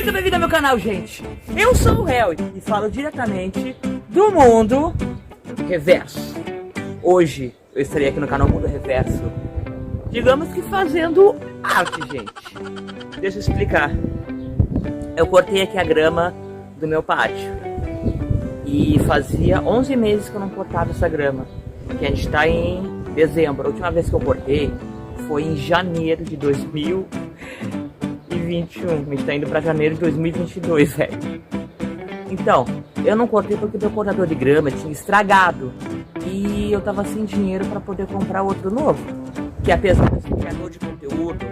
Muito bem-vindo ao meu canal, gente. Eu sou o Hel e falo diretamente do Mundo Reverso. Hoje eu estarei aqui no canal Mundo Reverso, digamos que fazendo arte, gente. Deixa eu explicar. Eu cortei aqui a grama do meu pátio e fazia 11 meses que eu não cortava essa grama, que a gente está em dezembro. A última vez que eu cortei foi em janeiro de 2021. A gente tá indo pra janeiro de 2022, velho. Então, eu não cortei porque meu cortador de grama tinha estragado e eu tava sem dinheiro pra poder comprar outro novo. Que apesar de ser criador de conteúdo,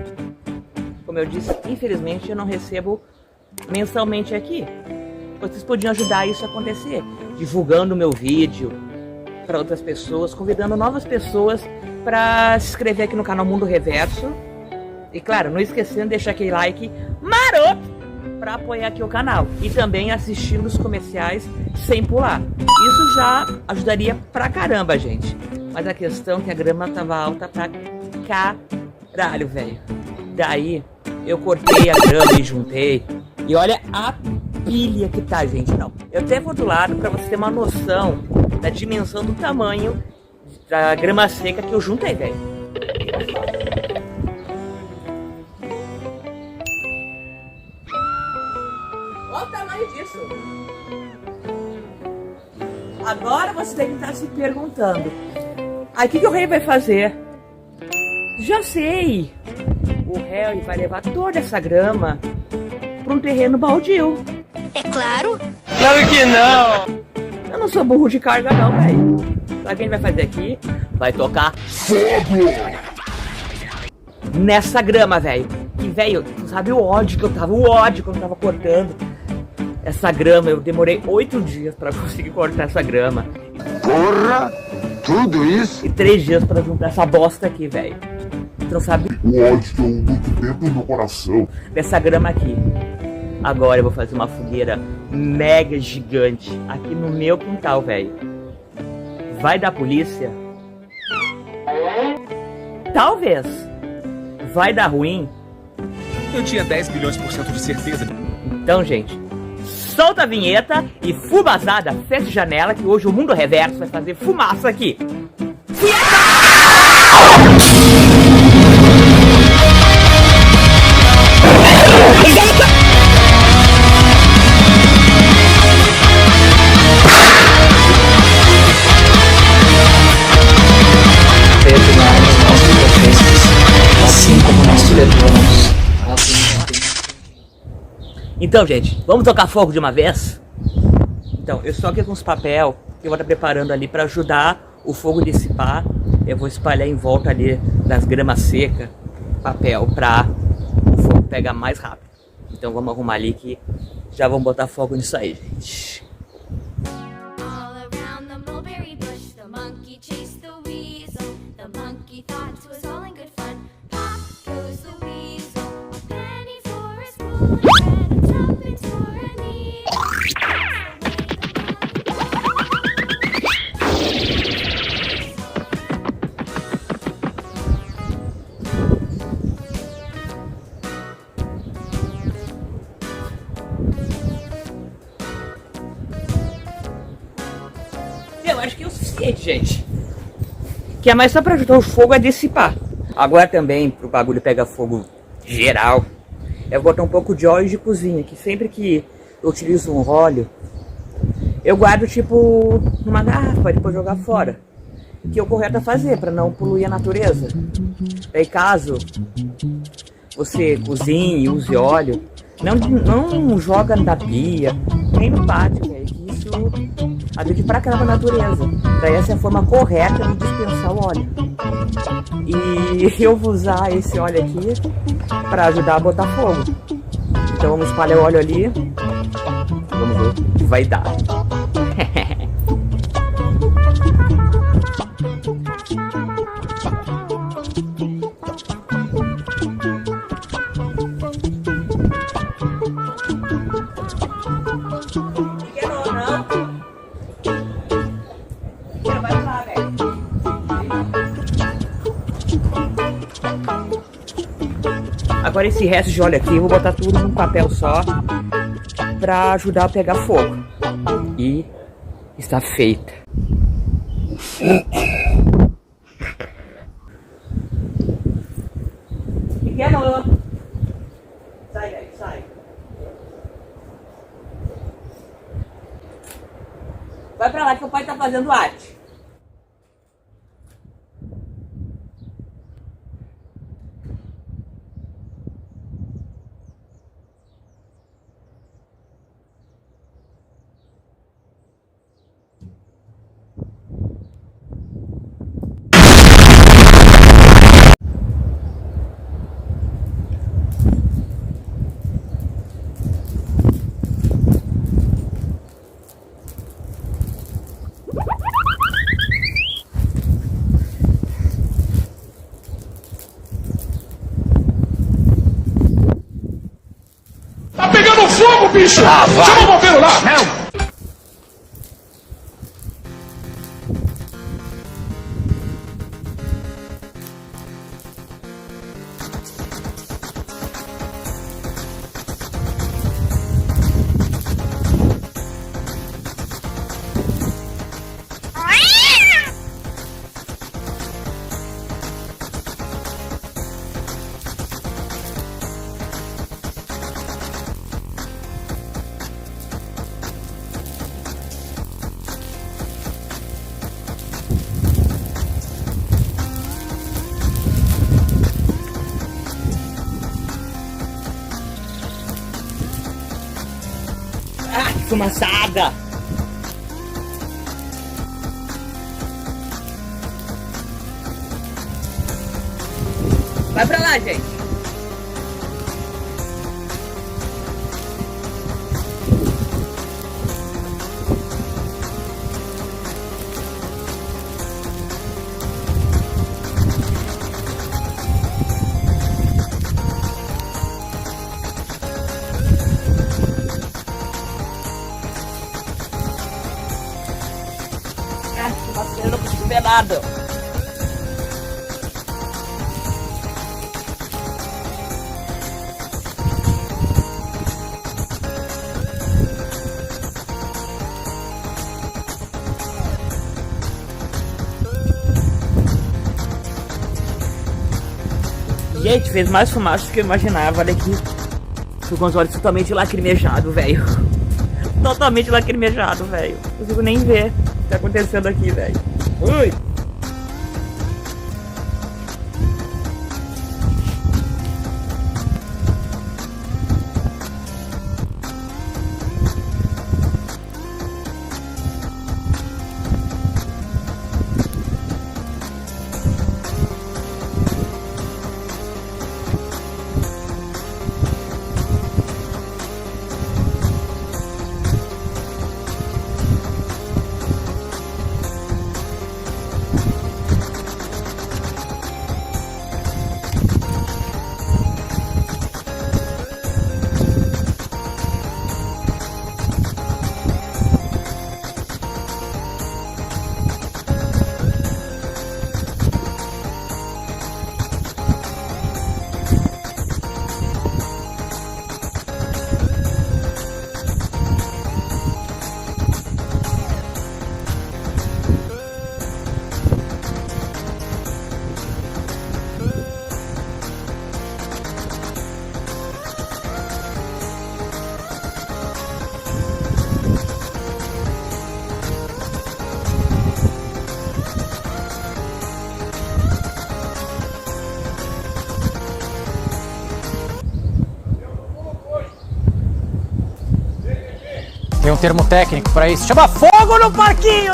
como eu disse, infelizmente eu não recebo mensalmente aqui. Vocês podiam ajudar isso a acontecer, divulgando o meu vídeo para outras pessoas, convidando novas pessoas para se inscrever aqui no canal Mundo Reverso. E claro, não esquecendo de deixar aquele like maroto para apoiar aqui o canal. E também assistindo os comerciais sem pular. Isso já ajudaria pra caramba, gente. Mas a questão é que a grama tava alta pra caralho, velho. Daí eu cortei a grama e juntei. E olha a pilha que tá, gente. Não, eu até vou do lado pra você ter uma noção da dimensão do tamanho da grama seca que eu juntei, velho. Olha o tamanho disso. Agora você deve estar se perguntando: aí o que o rei vai fazer? Já sei. O rei vai levar toda essa grama para um terreno baldio. É claro. Claro que não. Eu não sou burro de carga não, velho. Sabe o que a gente vai fazer aqui? Vai tocar fogo nessa grama, velho. E, velho, tu sabe o ódio que eu tava, quando eu tava cortando essa grama. Eu demorei 8 dias pra conseguir cortar essa grama. Porra, tudo isso? E 3 dias pra juntar essa bosta aqui, velho. Tu não sabe O ódio que eu luto dentro do meu coração. dessa grama aqui. Agora eu vou fazer uma fogueira mega gigante aqui no meu quintal, velho. Vai dar polícia? Talvez. Vai dar ruim? Eu tinha 10 bilhões% de certeza. Então, gente, solta a vinheta e fubazada, fecha a janela que hoje o Mundo Reverso vai fazer fumaça aqui. Assim como nós levamos. Então, gente, vamos tocar fogo de uma vez? Então, eu estou aqui com os papel que eu vou estar preparando ali para ajudar o fogo a dissipar. Eu vou espalhar em volta ali das gramas secas papel para o fogo pegar mais rápido. Então vamos arrumar ali que já vamos botar fogo nisso aí, gente. All around the mulberry bush, the monkey chased the weasel. The monkey thought it was all in good fun. Pop goes the weasel, a penny for a spoon, and a tuppence for a needle. Eu acho que é o suficiente, gente. Que é mais só pra ajudar o fogo a dissipar. Agora também, pro bagulho pegar fogo geral, eu vou botar um pouco de óleo de cozinha. Que sempre que eu utilizo um óleo, eu guardo tipo numa garrafa, depois jogar fora. Que é o correto a fazer, pra não poluir a natureza. Daí caso você cozinhe e use óleo, não joga na pia, nem no pátio, velho, que isso agride pra caramba a natureza. Daí essa é a forma correta de dispensar o óleo. E eu vou usar esse óleo aqui pra ajudar a botar fogo. Então vamos espalhar o óleo ali. Vamos ver o que vai dar. Agora esse resto de óleo aqui eu vou botar tudo num papel só pra ajudar a pegar fogo. E está feita. Pequeno! Sai, velho, sai. Vai pra lá que o pai tá fazendo arte. Tá pegando fogo, bicho! Chama o bombeiro lá! Não! Ah, que fumaçada! Vai pra lá, gente! Ah, que fumaceira, eu não consigo ver nada! Gente, fez mais fumaça do que eu imaginava. Olha aqui. Tô com os olhos totalmente lacrimejados, velho. Totalmente lacrimejado, velho. Não consigo nem ver o que tá acontecendo aqui, velho. Ui! Tem um termo técnico pra isso. Chama fogo no parquinho!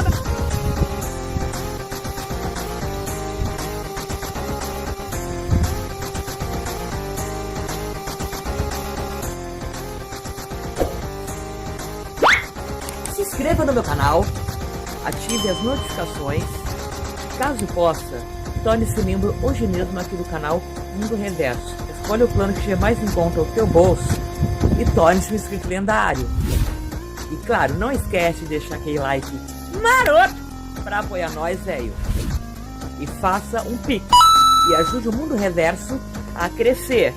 Se inscreva no meu canal, ative as notificações. Caso possa, torne-se membro hoje mesmo aqui do canal Mundo Reverso. Escolha o plano que estiver mais em conta ao teu bolso e torne-se um inscrito lendário. E claro, não esquece de deixar aquele like maroto pra apoiar nós, velho. E faça um pix e ajude o Mundo Reverso a crescer.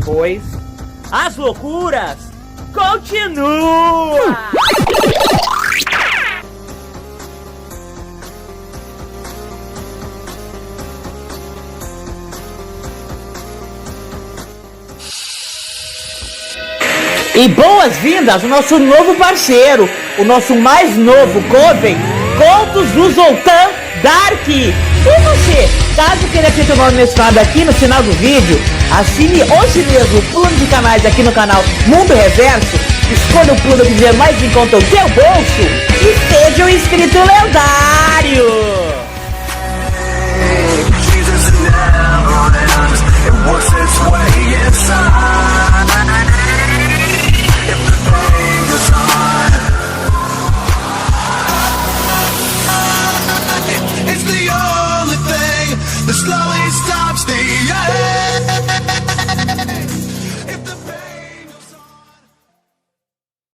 pois as loucuras continuam! E boas-vindas ao nosso novo parceiro, o nosso mais novo coven, Contos do Zoltan Dark. E você, caso queira ter seu nome mencionado aqui no final do vídeo, assine hoje mesmo o plano de canais aqui no canal Mundo Reverso, escolha o plano que tiver mais em conta o seu bolso e seja um inscrito lendário! Jesus and now, and what's this?